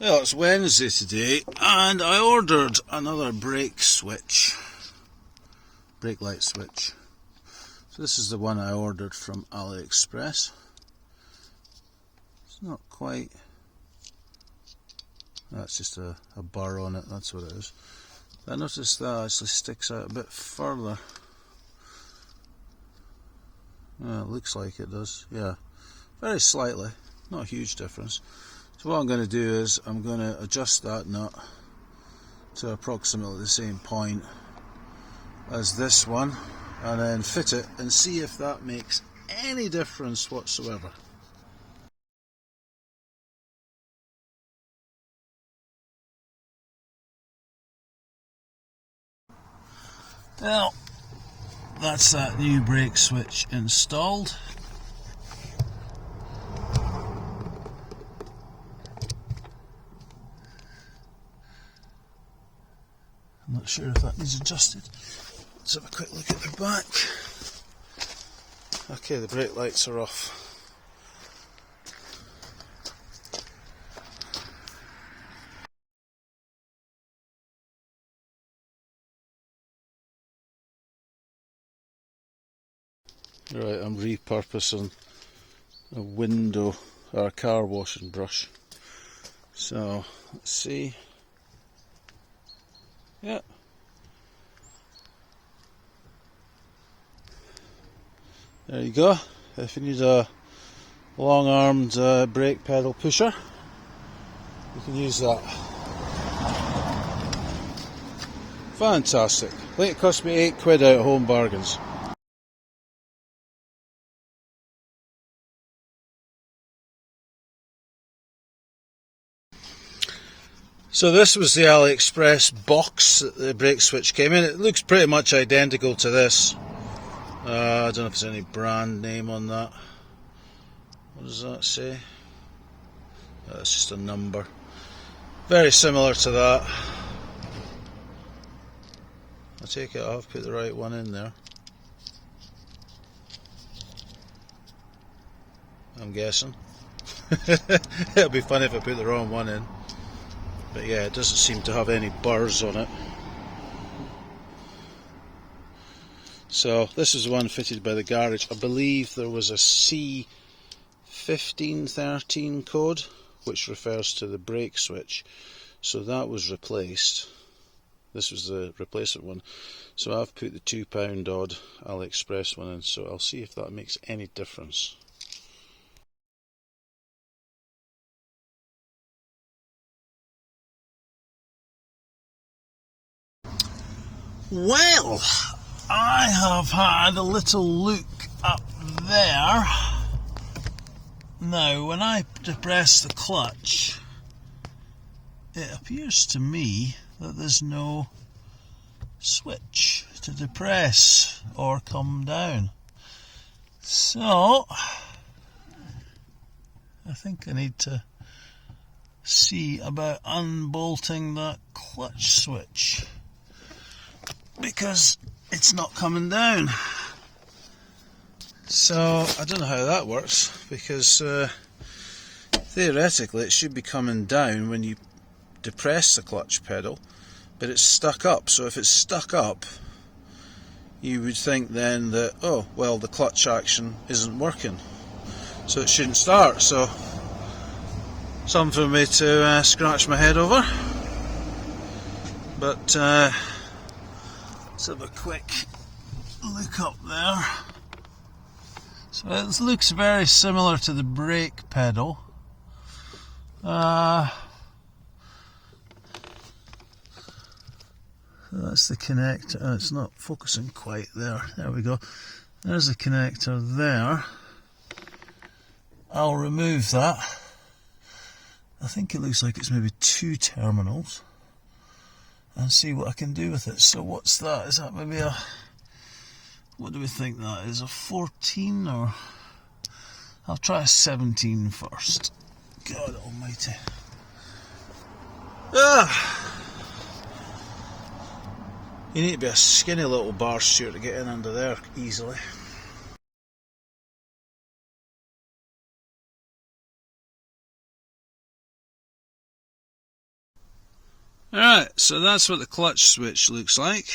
Well, it's Wednesday today, and I ordered another brake light switch. So this is the one I ordered from AliExpress. It's not quite, that's just a bar on it, that's what it is. I noticed that actually sticks out a bit further. Yeah, it looks like it does, yeah. Very slightly, not a huge difference. So what I'm going to do is I'm going to adjust that nut to approximately the same point as this one and then fit it and see if that makes any difference whatsoever. Well, that's that new brake switch installed. I'm not sure if that needs adjusted. Let's have a quick look at the back. Okay, the brake lights are off. Right, I'm repurposing a window or a car washing brush. So, let's see. Yeah. There you go. If you need a long-armed brake pedal pusher, you can use that. Fantastic. I think it cost me £8 out of Home Bargains. So this was the AliExpress box that the brake switch came in. It looks pretty much identical to this. I don't know if there's any brand name on that. What does that say? That's just a number. Very similar to that. I take it I've put the right one in there. I'm guessing. It'll be funny if I put the wrong one in. But yeah, it doesn't seem to have any burrs on it. So this is the one fitted by the garage. I believe there was a C1513 code which refers to the brake switch. So that was replaced. This was the replacement one. So I've put the £2 odd AliExpress one in, so I'll see if that makes any difference. Well, I have had a little look up there. Now, when I depress the clutch, it appears to me that there's no switch to depress or come down. So, I think I need to see about unbolting that clutch switch, because it's not coming down. So I don't know how that works, because theoretically it should be coming down when you depress the clutch pedal, but it's stuck up. So if it's stuck up, you would think then that, oh well, the clutch action isn't working, so it shouldn't start. So something for me to scratch my head over. But let's have a quick look up there. So it looks very similar to the brake pedal. That's the connector. Oh, it's not focusing quite there. There we go. There's the connector there. I'll remove that. I think it looks like it's maybe 2 terminals, and see what I can do with it. So what's that? Is that maybe a, what do we think that is, a 14, or I'll try a 17 first. God almighty. You need to be a skinny little bar steward to get in under there easily. Alright, so that's what the clutch switch looks like.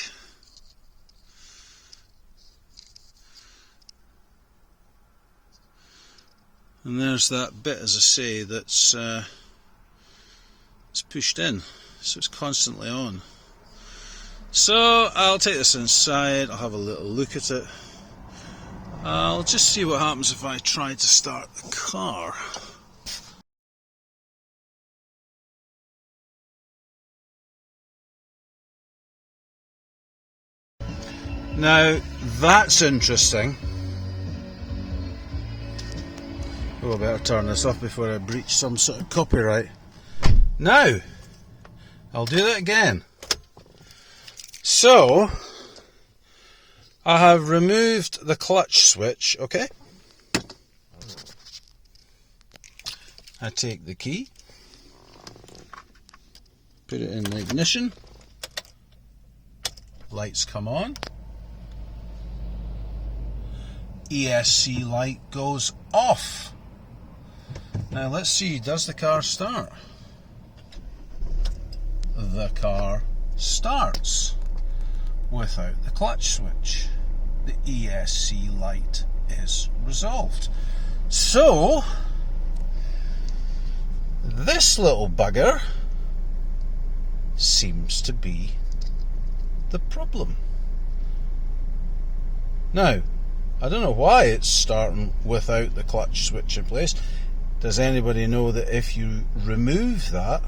And there's that bit, as I say, that's it's pushed in, so it's constantly on. So I'll take this inside, I'll have a little look at it. I'll just see what happens if I try to start the car. Now, that's interesting. Oh, I better turn this off before I breach some sort of copyright. Now, I'll do that again. So, I have removed the clutch switch, okay? I take the key, put it in the ignition, lights come on, ESC light goes off. Now let's see, does the car start? The car starts without the clutch switch. The ESC light is resolved. So, this little bugger seems to be the problem. Now, I don't know why it's starting without the clutch switch in place. Does anybody know that if you remove that,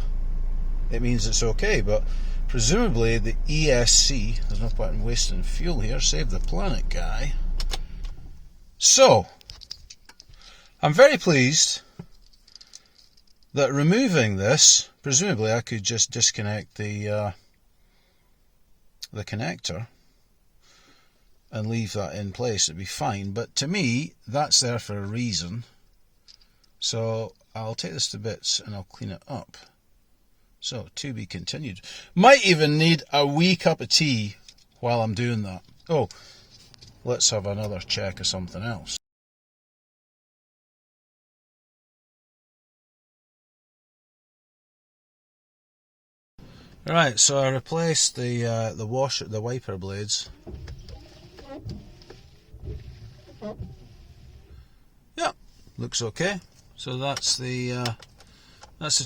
it means it's okay? But presumably the ESC, there's no point in wasting fuel here, save the planet, guy. So, I'm very pleased that removing this, presumably I could just disconnect the connector and leave that in place, it'd be fine. But to me, that's there for a reason. So I'll take this to bits and I'll clean it up. So, to be continued. Might even need a wee cup of tea while I'm doing that. Oh, let's have another check of something else. Right, so I replaced the wiper blades. Yeah, looks okay. So that's the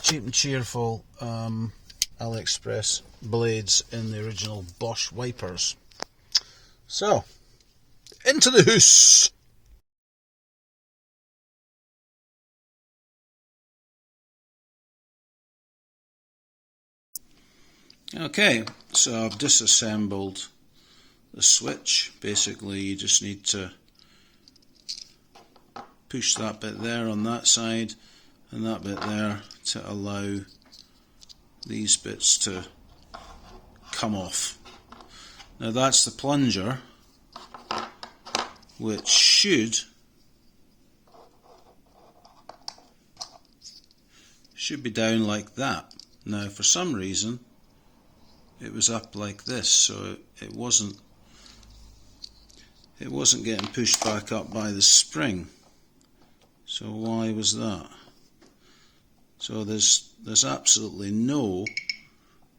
cheap and cheerful AliExpress blades in the original Bosch wipers. So, into the house. Okay, so I've disassembled the switch. Basically, you just need to push that bit there on that side and that bit there to allow these bits to come off. Now that's the plunger, which should be down like that. Now for some reason it was up like this, so it wasn't getting pushed back up by the spring. So why was that? So there's absolutely no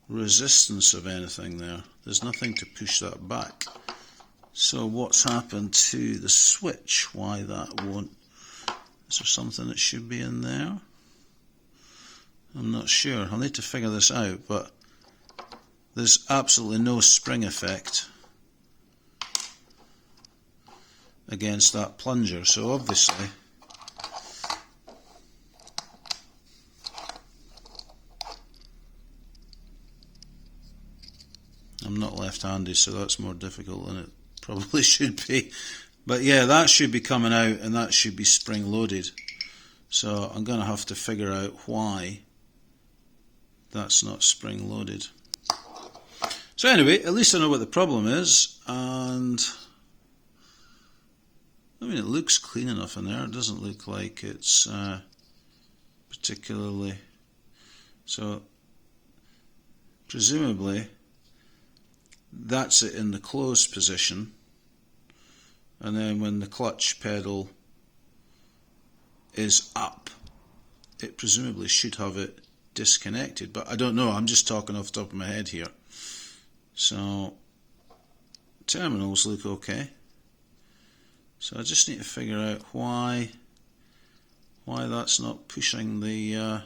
resistance of anything there. There's nothing to push that back. So what's happened to the switch? Why that won't? Is there something that should be in there? I'm not sure. I'll need to figure this out, but there's absolutely no spring effect against that plunger. So obviously I'm not left-handed, so that's more difficult than it probably should be. But yeah, that should be coming out and that should be spring-loaded. So I'm going to have to figure out why that's not spring-loaded. So anyway, at least I know what the problem is, and I mean, it looks clean enough in there. It doesn't look like it's particularly... So presumably that's it in the closed position, and then when the clutch pedal is up, it presumably should have it disconnected, but I don't know, I'm just talking off the top of my head here. So terminals look okay. So I just need to figure out why that's not pushing the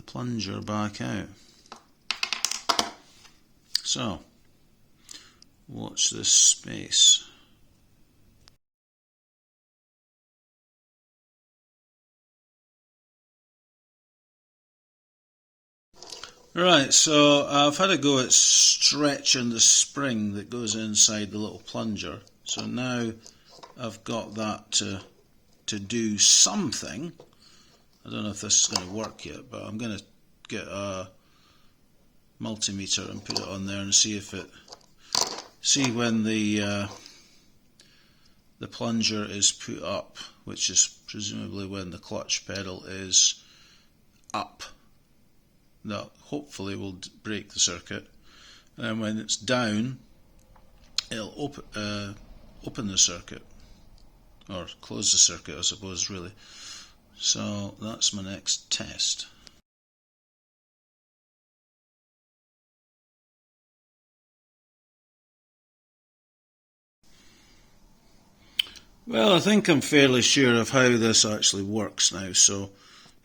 plunger back out. So watch this space. Right, so I've had a go at stretching the spring that goes inside the little plunger. So now I've got that to do something. I don't know if this is going to work yet, but I'm going to get a multimeter and put it on there and see when the plunger is put up, which is presumably when the clutch pedal is up. That hopefully will break the circuit, and when it's down, it'll open the circuit, or close the circuit, I suppose, really. So that's my next test. Well, I think I'm fairly sure of how this actually works now. So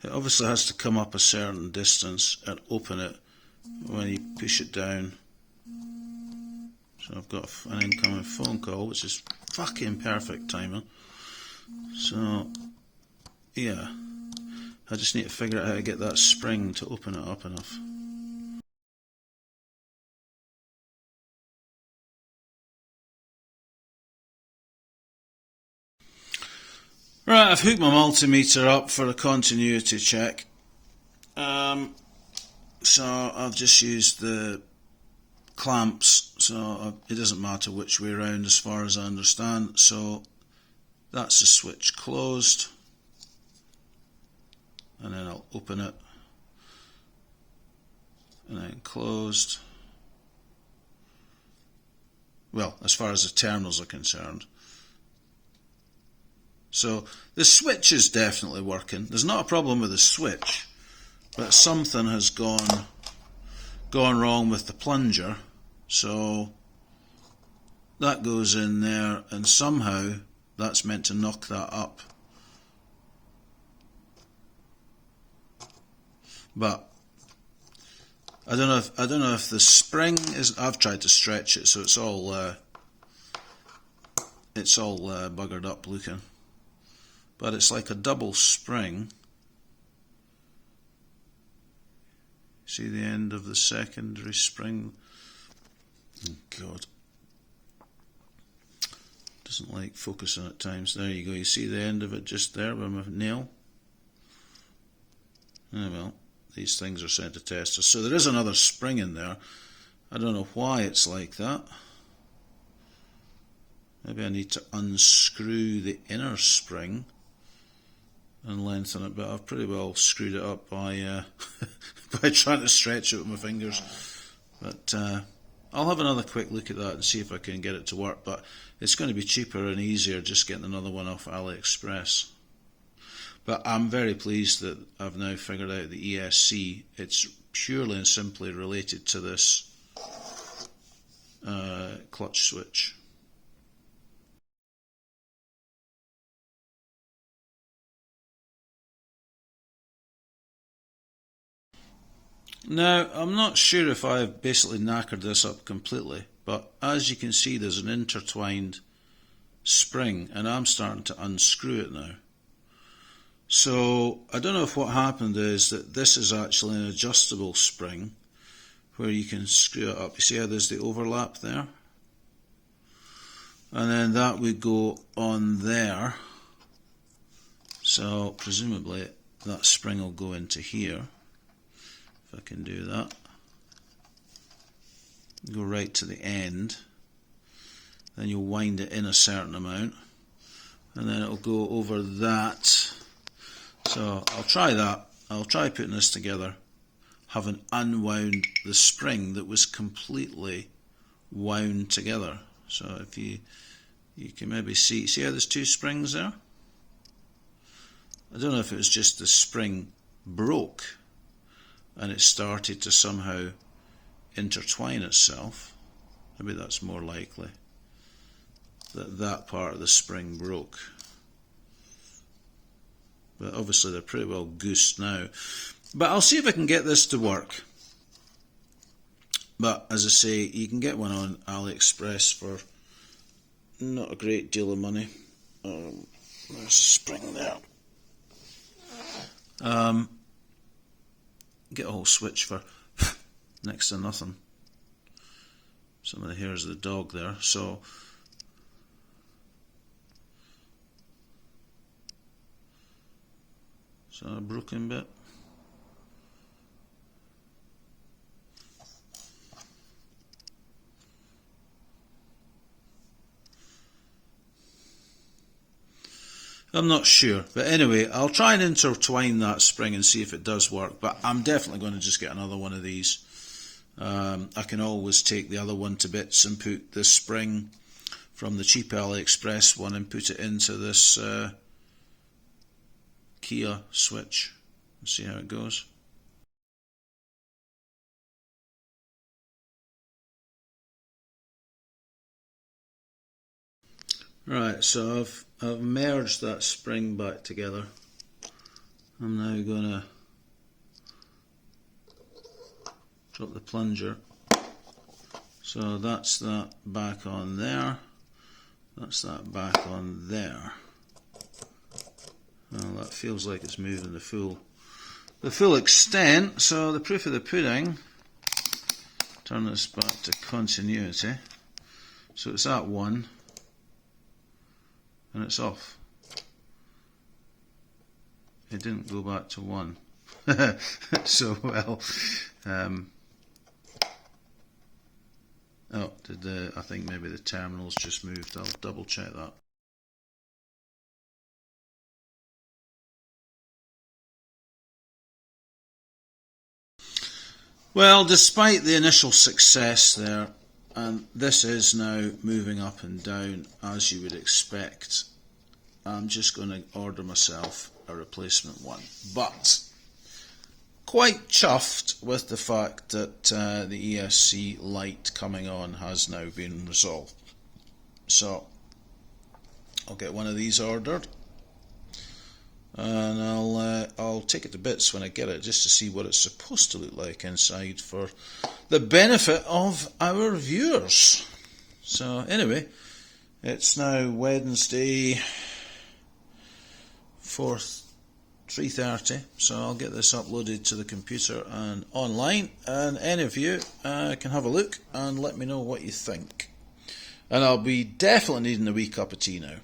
it obviously has to come up a certain distance and open it when you push it down. So I've got an incoming phone call, which is fucking perfect timing. So yeah, I just need to figure out how to get that spring to open it up enough. Right, I've hooked my multimeter up for a continuity check. So I've just used the clamps, so it doesn't matter which way around as far as I understand. So that's the switch closed, and then I'll open it, and then closed. Well, as far as the terminals are concerned. So the switch is definitely working. There's not a problem with the switch, but something has gone wrong with the plunger. So that goes in there, and somehow that's meant to knock that up. But I don't know if the spring is. I've tried to stretch it, so it's all buggered up looking. But it's like a double spring. See the end of the secondary spring? Oh God. Doesn't like focusing at times. There you go. You see the end of it just there with my nail? Oh well, these things are sent to testers. So there is another spring in there. I don't know why it's like that. Maybe I need to unscrew the inner spring and lengthen it, but I've pretty well screwed it up by by trying to stretch it with my fingers. But I'll have another quick look at that and see if I can get it to work, but it's going to be cheaper and easier just getting another one off AliExpress. But I'm very pleased that I've now figured out the ESC. It's purely and simply related to this clutch switch. Now, I'm not sure if I've basically knackered this up completely, but as you can see there's an intertwined spring, and I'm starting to unscrew it now. So I don't know if what happened is that this is actually an adjustable spring where you can screw it up. You see how there's the overlap there? And then that would go on there. So presumably that spring will go into here. If I can do that. Go right to the end. Then you'll wind it in a certain amount. And then it'll go over that. So I'll try that. I'll try putting this together, having unwound the spring that was completely wound together. So if you can maybe see how there's two springs there? I don't know if it was just the spring broke and it started to somehow intertwine itself. Maybe that's more likely, that part of the spring broke. But obviously they're pretty well goosed now. But I'll see if I can get this to work. But as I say, you can get one on AliExpress for not a great deal of money. There's a spring there. Get a whole switch for next to nothing. Some of the hairs of the dog there. So a broken bit. I'm not sure, but anyway, I'll try and intertwine that spring and see if it does work, but I'm definitely going to just get another one of these. I can always take the other one to bits and put the spring from the cheap AliExpress one and put it into this Kia switch and see how it goes. Right, so I've merged that spring back together. I'm now going to drop the plunger. So that's that back on there. That's that back on there. Well, that feels like it's moving the full extent. So the proof of the pudding. Turn this back to continuity. So it's at 1. And it's off. It didn't go back to 1. So, well, I think maybe the terminal's just moved. I'll double check that. Well, despite the initial success there, and this is now moving up and down as you would expect, I'm just going to order myself a replacement one. But quite chuffed with the fact that the ESC light coming on has now been resolved. So I'll get one of these ordered, and I'll take it to bits when I get it, just to see what it's supposed to look like inside for the benefit of our viewers. So anyway, it's now Wednesday 3:30, so I'll get this uploaded to the computer and online, and any of you can have a look and let me know what you think. And I'll be definitely needing a wee cup of tea now.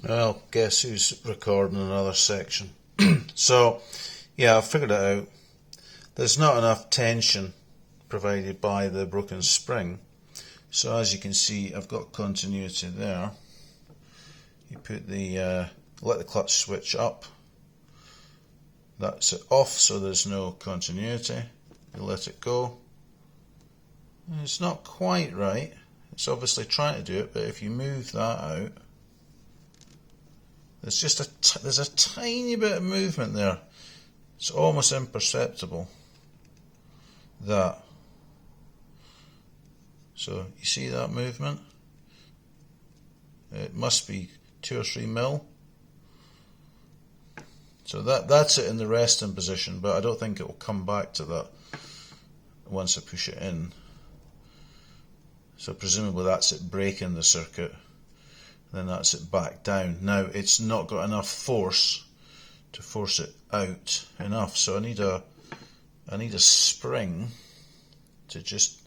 Well, guess who's recording another section? So, yeah, I've figured it out. There's not enough tension provided by the broken spring. So as you can see, I've got continuity there. You put the let the clutch switch up. That's it off, so there's no continuity. You let it go. It's not quite right. It's obviously trying to do it, but if you move that out, there's just there's a tiny bit of movement there. It's almost imperceptible. That. So you see that movement? It must be 2 or 3 mil. So that's it in the resting position, but I don't think it will come back to that once I push it in. So presumably that's it breaking the circuit. Then that's it back down. Now it's not got enough force to force it out enough, so I need a spring to just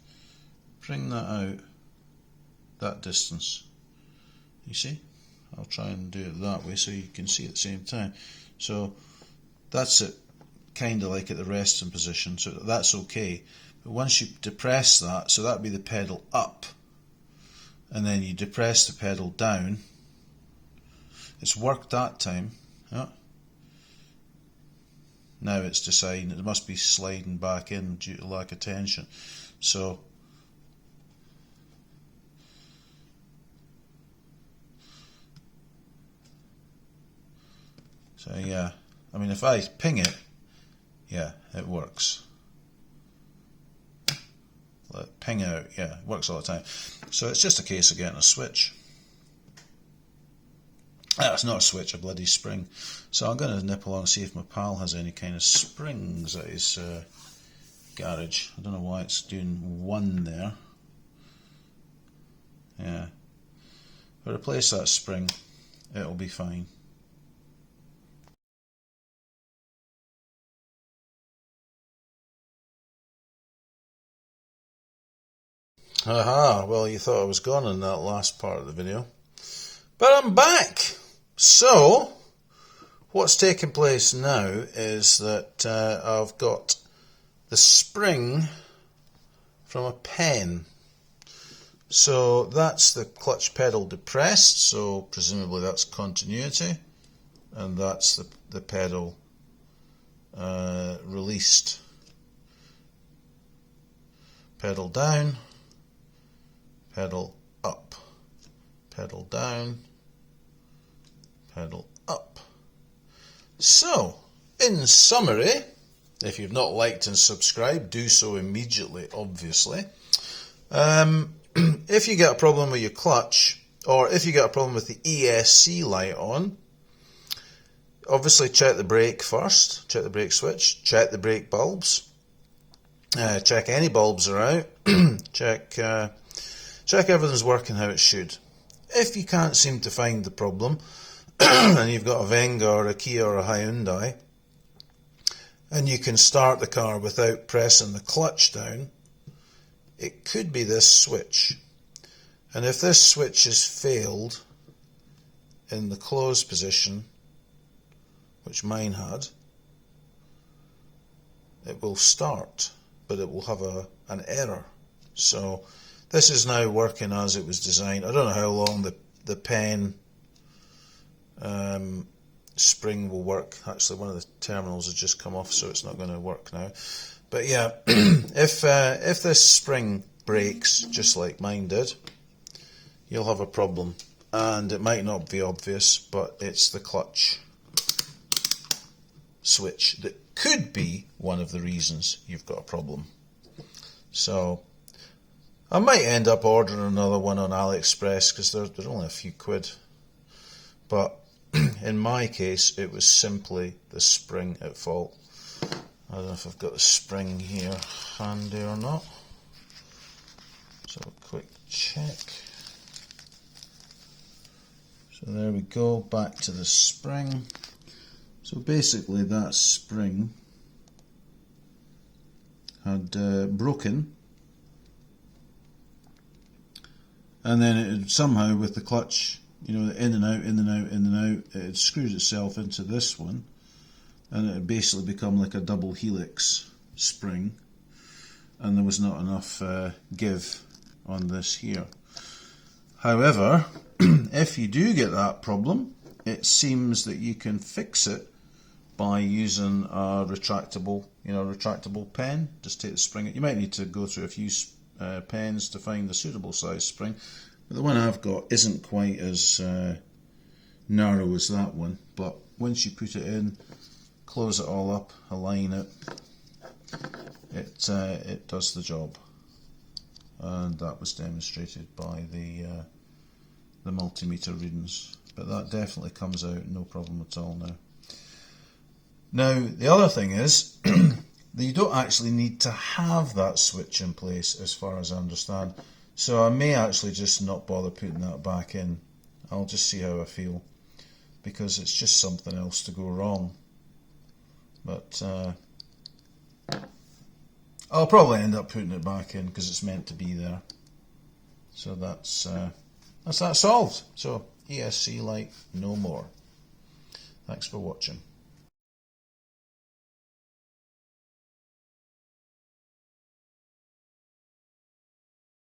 bring that out that distance. You see? I'll try and do it that way so you can see at the same time. So that's it, kind of like at the resting position, so that's okay. But once you depress that, so that'd be the pedal up, and then you depress the pedal down. It's worked that time. Yeah. Now it's deciding it must be sliding back in due to lack of tension. So So yeah, I mean if I ping it, yeah, it works. Let it ping out, yeah, it works all the time. So it's just a case of getting a switch. It's not a switch, a bloody spring. So I'm going to nip along and see if my pal has any kind of springs at his garage. I don't know why it's doing one there. Yeah. If I replace that spring, it'll be fine. Aha, well you thought I was gone in that last part of the video. But I'm back! So, what's taking place now is that I've got the spring from a pen. So that's the clutch pedal depressed, so presumably that's continuity, and that's the pedal released. Pedal down, pedal up, pedal down, pedal up. So, in summary, if you've not liked and subscribed, do so immediately, obviously. If you get a problem with your clutch, or if you get a problem with the ESC light on, obviously check the brake first, check the brake switch, check the brake bulbs, check any bulbs are out, check everything's working how it should. If you can't seem to find the problem, and you've got a Venga or a Kia or a Hyundai, and you can start the car without pressing the clutch down, it could be this switch. And if this switch has failed in the closed position, which mine had, it will start, but it will have an error. So this is now working as it was designed. I don't know how long the pen spring will work. Actually, one of the terminals has just come off, so it's not going to work now. But yeah, if this spring breaks, just like mine did, you'll have a problem. And it might not be obvious, but it's the clutch switch that could be one of the reasons you've got a problem. So I might end up ordering another one on AliExpress because they're only a few quid. But in my case, it was simply the spring at fault. I don't know if I've got the spring here handy or not. So a quick check. So there we go, back to the spring. So basically that spring had broken, and then it had somehow, with the clutch, you know, in and out, in and out, in and out, it had screwed itself into this one, and it had basically become like a double helix spring, and there was not enough give on this here. However, if you do get that problem, it seems that you can fix it by using a retractable, retractable pen. Just take the spring. You might need to go through a few pens to find the suitable size spring. But the one I've got isn't quite as narrow as that one. But once you put it in, close it all up, align it, it does the job. And that was demonstrated by the multimeter readings. But that definitely comes out no problem at all now. Now, the other thing is that you don't actually need to have that switch in place, as far as I understand. So I may actually just not bother putting that back in. I'll just see how I feel, because it's just something else to go wrong. But I'll probably end up putting it back in because it's meant to be there. So that's that solved. So ESC light no more. Thanks for watching.